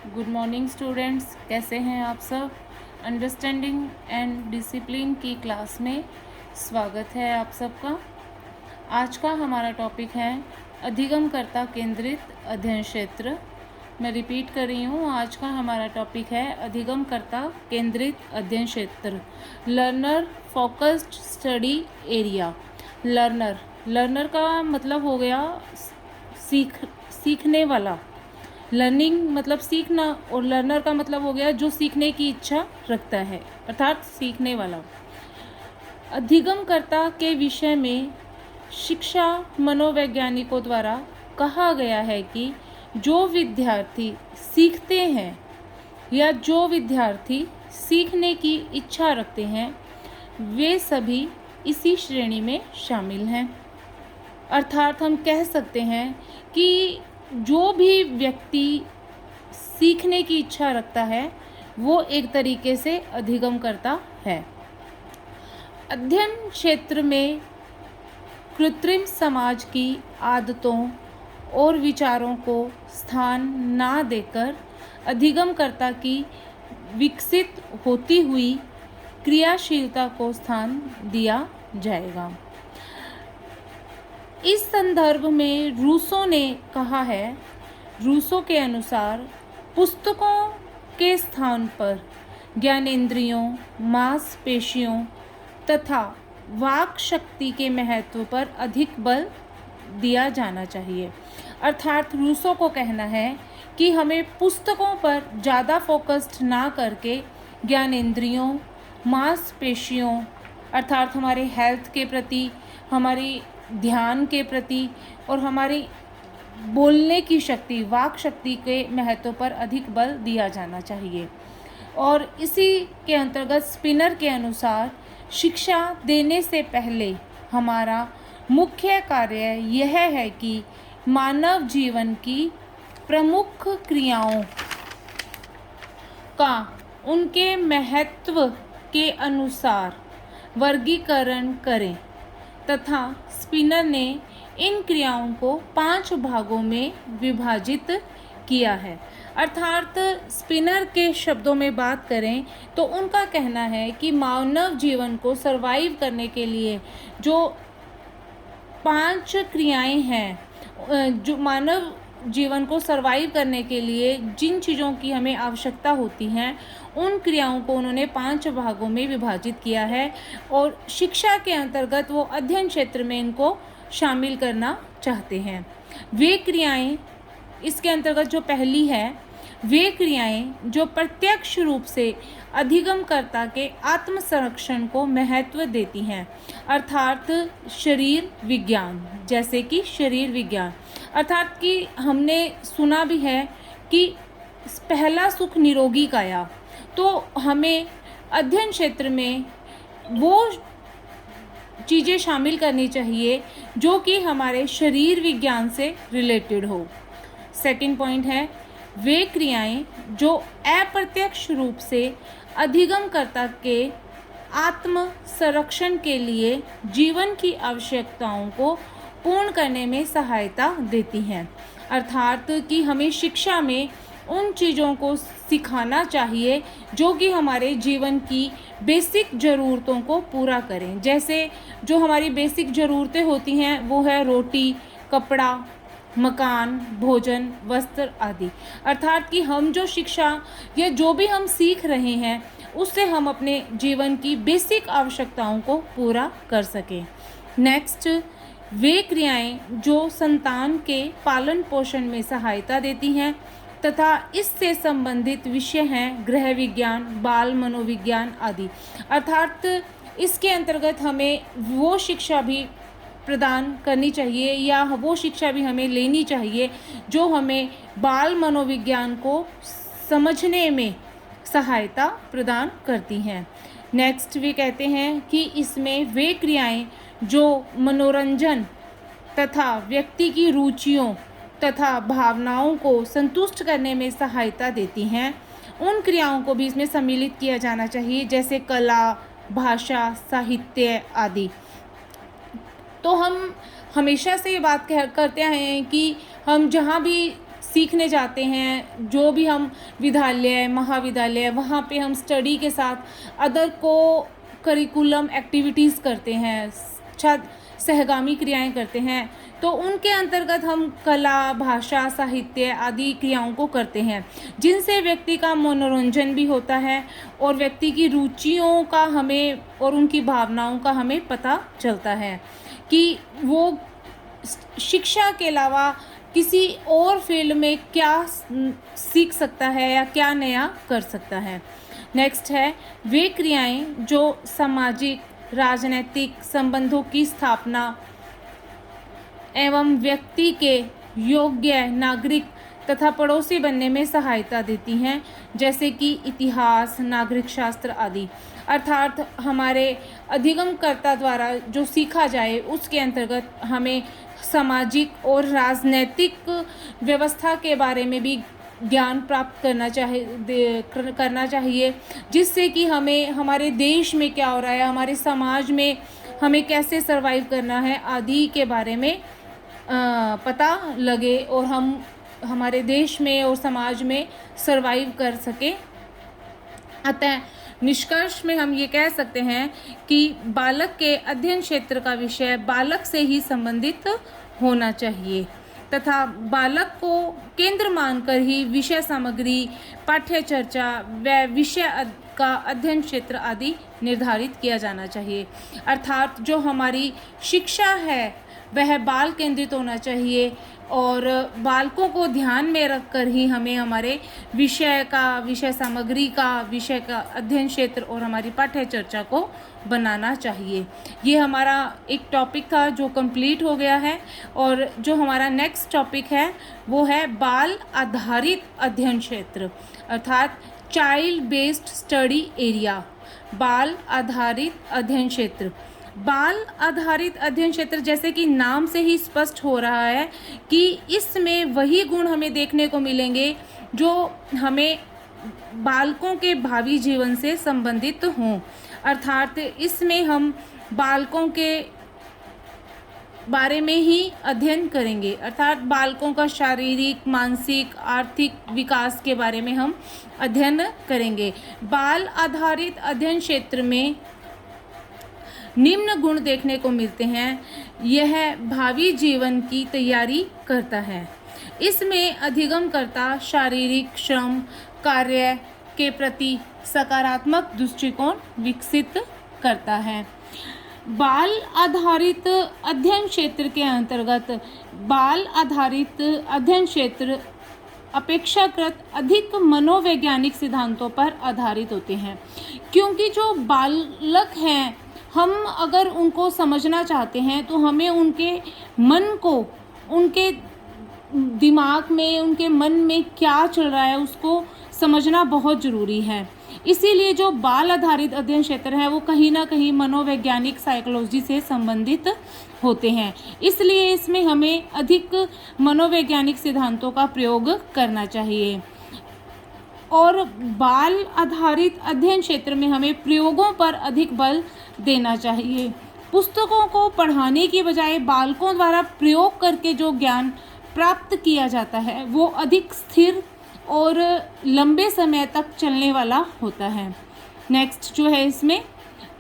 Good morning students, कैसे हैं आप सब। अंडरस्टैंडिंग एंड डिसिप्लिन की क्लास में स्वागत है आप सबका। आज का हमारा टॉपिक है अधिगमकर्ता केंद्रित अध्ययन क्षेत्र। मैं रिपीट कर रही हूँ, आज का हमारा टॉपिक है अधिगमकर्ता केंद्रित अध्ययन क्षेत्र, learner focused study area. Learner का मतलब हो गया सीखने वाला। लर्निंग मतलब सीखना, और लर्नर का मतलब हो गया जो सीखने की इच्छा रखता है, अर्थात सीखने वाला। अधिगमकर्ता के विषय में शिक्षा मनोवैज्ञानिकों द्वारा कहा गया है कि जो विद्यार्थी सीखते हैं या जो विद्यार्थी सीखने की इच्छा रखते हैं वे सभी इसी श्रेणी में शामिल हैं। अर्थात हम कह सकते हैं कि जो भी व्यक्ति सीखने की इच्छा रखता है वो एक तरीके से अधिगमकर्ता है। अध्ययन क्षेत्र में कृत्रिम समाज की आदतों और विचारों को स्थान ना देकर अधिगमकर्ता की विकसित होती हुई क्रियाशीलता को स्थान दिया जाएगा। इस संदर्भ में रूसो ने कहा है, रूसो के अनुसार पुस्तकों के स्थान पर ज्ञानेंद्रियों, मांसपेशियों तथा वाक शक्ति के महत्व पर अधिक बल दिया जाना चाहिए। अर्थात रूसो को कहना है कि हमें पुस्तकों पर ज़्यादा फोकस्ड ना करके ज्ञानेंद्रियों, मांसपेशियों अर्थात हमारे हेल्थ के प्रति, हमारी ध्यान के प्रति और हमारी बोलने की शक्ति, वाक शक्ति के महत्व पर अधिक बल दिया जाना चाहिए। और इसी के अंतर्गत स्पिनर के अनुसार शिक्षा देने से पहले हमारा मुख्य कार्य यह है कि मानव जीवन की प्रमुख क्रियाओं का उनके महत्व के अनुसार वर्गीकरण करें तथा स्पिनर ने इन क्रियाओं को 5 भागों में विभाजित किया है। अर्थात स्पिनर के शब्दों में बात करें तो उनका कहना है कि मानव जीवन को सरवाइव करने के लिए जो 5 क्रियाएं हैं, जो मानव जीवन को सरवाइव करने के लिए जिन चीज़ों की हमें आवश्यकता होती हैं उन क्रियाओं को उन्होंने 5 भागों में विभाजित किया है और शिक्षा के अंतर्गत वो अध्ययन क्षेत्र में इनको शामिल करना चाहते हैं। वे क्रियाएं, इसके अंतर्गत जो पहली है, वे क्रियाएं जो प्रत्यक्ष रूप से अधिगमकर्ता के आत्म संरक्षण को महत्व देती हैं, अर्थात शरीर विज्ञान, जैसे कि शरीर विज्ञान। अर्थात कि हमने सुना भी है कि पहला सुख निरोगी काया, तो हमें अध्ययन क्षेत्र में वो चीज़ें शामिल करनी चाहिए जो कि हमारे शरीर विज्ञान से रिलेटेड हो। सेकंड पॉइंट है, वे क्रियाएं जो अप्रत्यक्ष रूप से अधिगमकर्ता के आत्म संरक्षण के लिए जीवन की आवश्यकताओं को पूर्ण करने में सहायता देती हैं। अर्थात कि हमें शिक्षा में उन चीज़ों को सिखाना चाहिए जो कि हमारे जीवन की बेसिक ज़रूरतों को पूरा करें। जैसे जो हमारी बेसिक ज़रूरतें होती हैं वो है रोटी, कपड़ा, मकान, भोजन, वस्त्र आदि। अर्थात कि हम जो शिक्षा या जो भी हम सीख रहे हैं उससे हम अपने जीवन की बेसिक आवश्यकताओं को पूरा कर सकें। नेक्स्ट, वे क्रियाएं जो संतान के पालन पोषण में सहायता देती हैं तथा इससे संबंधित विषय हैं गृह विज्ञान, बाल मनोविज्ञान आदि। अर्थात इसके अंतर्गत हमें वो शिक्षा भी प्रदान करनी चाहिए या वो शिक्षा भी हमें लेनी चाहिए जो हमें बाल मनोविज्ञान को समझने में सहायता प्रदान करती हैं। नेक्स्ट, वे कहते हैं कि इसमें वे क्रियाएं जो मनोरंजन तथा व्यक्ति की रुचियों तथा भावनाओं को संतुष्ट करने में सहायता देती हैं उन क्रियाओं को भी इसमें सम्मिलित किया जाना चाहिए, जैसे कला, भाषा, साहित्य आदि। तो हम हमेशा से ये बात करते हैं कि हम जहाँ भी सीखने जाते हैं, जो भी हम विद्यालय महाविद्यालय वहाँ पे हम स्टडी के साथ अदर को करिकुलम एक्टिविटीज़ करते हैं, सहगामी क्रियाएं करते हैं, तो उनके अंतर्गत हम कला भाषा साहित्य आदि क्रियाओं को करते हैं, जिनसे व्यक्ति का मनोरंजन भी होता है और व्यक्ति की रुचियों का हमें और उनकी भावनाओं का हमें पता चलता है कि वो शिक्षा के अलावा किसी और फील्ड में क्या सीख सकता है या क्या नया कर सकता है। नेक्स्ट है वे क्रियाएं जो सामाजिक राजनैतिक संबंधों की स्थापना एवं व्यक्ति के योग्य नागरिक तथा पड़ोसी बनने में सहायता देती हैं, जैसे कि इतिहास, नागरिक शास्त्र आदि। अर्थात हमारे अधिगमकर्ता द्वारा जो सीखा जाए उसके अंतर्गत हमें सामाजिक और राजनैतिक व्यवस्था के बारे में भी ज्ञान प्राप्त करना चाहिए, जिससे कि हमें हमारे देश में क्या हो रहा है, हमारे समाज में हमें कैसे सरवाइव करना है आदि के बारे में पता लगे और हम हमारे देश में और समाज में सरवाइव कर सके। अतः निष्कर्ष में हम ये कह सकते हैं कि बालक के अध्ययन क्षेत्र का विषय बालक से ही संबंधित होना चाहिए तथा बालक को केंद्र मानकर ही विषय सामग्री, पाठ्य चर्चा व विषय का अध्ययन क्षेत्र आदि निर्धारित किया जाना चाहिए। अर्थात जो हमारी शिक्षा है वह बाल केंद्रित होना चाहिए और बालकों को ध्यान में रखकर ही हमें हमारे विषय सामग्री का, विषय का अध्ययन क्षेत्र और हमारी पाठ्य चर्चा को बनाना चाहिए। ये हमारा एक टॉपिक था जो कंप्लीट हो गया है और जो हमारा नेक्स्ट टॉपिक है वो है बाल आधारित अध्ययन क्षेत्र, अर्थात चाइल्ड बेस्ड स्टडी एरिया। बाल आधारित अध्ययन क्षेत्र, बाल आधारित अध्ययन क्षेत्र जैसे कि नाम से ही स्पष्ट हो रहा है कि इसमें वही गुण हमें देखने को मिलेंगे जो हमें बालकों के भावी जीवन से संबंधित हों। अर्थात इसमें हम बालकों के बारे में ही अध्ययन करेंगे, अर्थात बालकों का शारीरिक, मानसिक, आर्थिक विकास के बारे में हम अध्ययन करेंगे। बाल आधारित अध्ययन क्षेत्र में निम्न गुण देखने को मिलते हैं। यह भावी जीवन की तैयारी करता है। इसमें अधिगमकर्ता शारीरिक श्रम कार्य के प्रति सकारात्मक दृष्टिकोण विकसित करता है। बाल आधारित अध्ययन क्षेत्र के अंतर्गत बाल आधारित अध्ययन क्षेत्र अपेक्षाकृत अधिक मनोवैज्ञानिक सिद्धांतों पर आधारित होते हैं, क्योंकि जो बालक हैं हम अगर उनको समझना चाहते हैं तो हमें उनके मन को, उनके दिमाग में, उनके मन में क्या चल रहा है उसको समझना बहुत ज़रूरी है। इसीलिए जो बाल आधारित अध्ययन क्षेत्र है वो कहीं ना कहीं मनोवैज्ञानिक साइकोलॉजी से संबंधित होते हैं। इसलिए इसमें हमें अधिक मनोवैज्ञानिक सिद्धांतों का प्रयोग करना चाहिए और बाल आधारित अध्ययन क्षेत्र में हमें प्रयोगों पर अधिक बल देना चाहिए। पुस्तकों को पढ़ाने की बजाय बालकों द्वारा प्रयोग करके जो ज्ञान प्राप्त किया जाता है वो अधिक स्थिर और लंबे समय तक चलने वाला होता है। नेक्स्ट जो है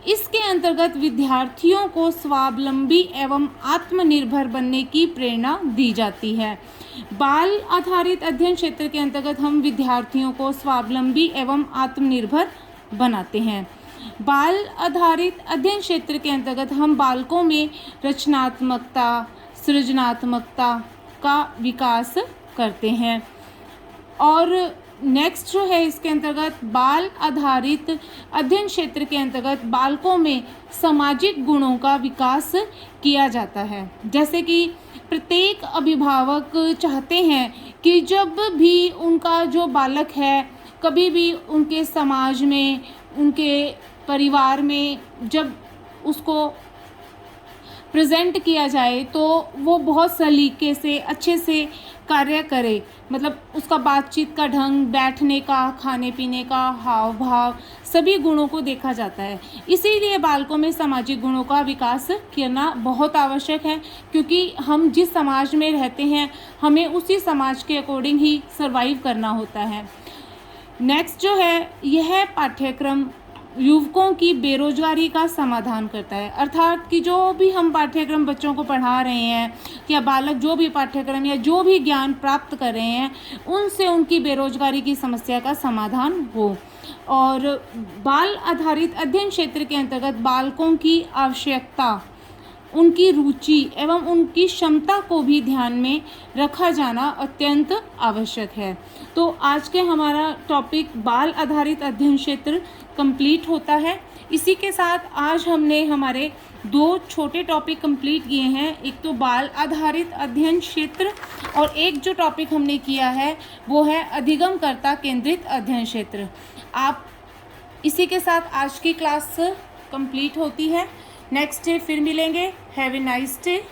इसके अंतर्गत विद्यार्थियों को स्वावलंबी एवं आत्मनिर्भर बनने की प्रेरणा दी जाती है। बाल आधारित अध्ययन क्षेत्र के अंतर्गत हम विद्यार्थियों को स्वावलंबी एवं आत्मनिर्भर बनाते हैं। बाल आधारित अध्ययन क्षेत्र के अंतर्गत हम बालकों में रचनात्मकता, सृजनात्मकता का विकास करते हैं। और नेक्स्ट जो है इसके अंतर्गत बाल आधारित अध्ययन क्षेत्र के अंतर्गत बालकों में सामाजिक गुणों का विकास किया जाता है। जैसे कि प्रत्येक अभिभावक चाहते हैं कि जब भी उनका जो बालक है कभी भी उनके समाज में, उनके परिवार में जब उसको प्रेजेंट किया जाए तो वो बहुत सलीके से, अच्छे से कार्य करे, मतलब उसका बातचीत का ढंग, बैठने का, खाने पीने का हाव भाव, सभी गुणों को देखा जाता है। इसीलिए बालकों में सामाजिक गुणों का विकास करना बहुत आवश्यक है, क्योंकि हम जिस समाज में रहते हैं हमें उसी समाज के अकॉर्डिंग ही सर्वाइव करना होता है। नेक्स्ट जो है, यह पाठ्यक्रम युवकों की बेरोजगारी का समाधान करता है। अर्थात कि जो भी हम पाठ्यक्रम बच्चों को पढ़ा रहे हैं या बालक जो भी पाठ्यक्रम या जो भी ज्ञान प्राप्त कर रहे हैं, उनसे उनकी बेरोजगारी की समस्या का समाधान हो। और बाल आधारित अध्ययन क्षेत्र के अंतर्गत बालकों की आवश्यकता, उनकी रुचि एवं उनकी क्षमता को भी ध्यान में रखा जाना अत्यंत आवश्यक है। तो आज के हमारा टॉपिक बाल आधारित अध्ययन क्षेत्र कंप्लीट होता है। इसी के साथ आज हमने हमारे 2 छोटे टॉपिक कंप्लीट किए हैं। एक तो बाल आधारित अध्ययन क्षेत्र और एक जो टॉपिक हमने किया है वो है अधिगमकर्ता केंद्रित अध्ययन क्षेत्र। आप इसी के साथ आज की क्लास कंप्लीट होती है। नेक्स्ट डे फिर मिलेंगे। Have a nice day.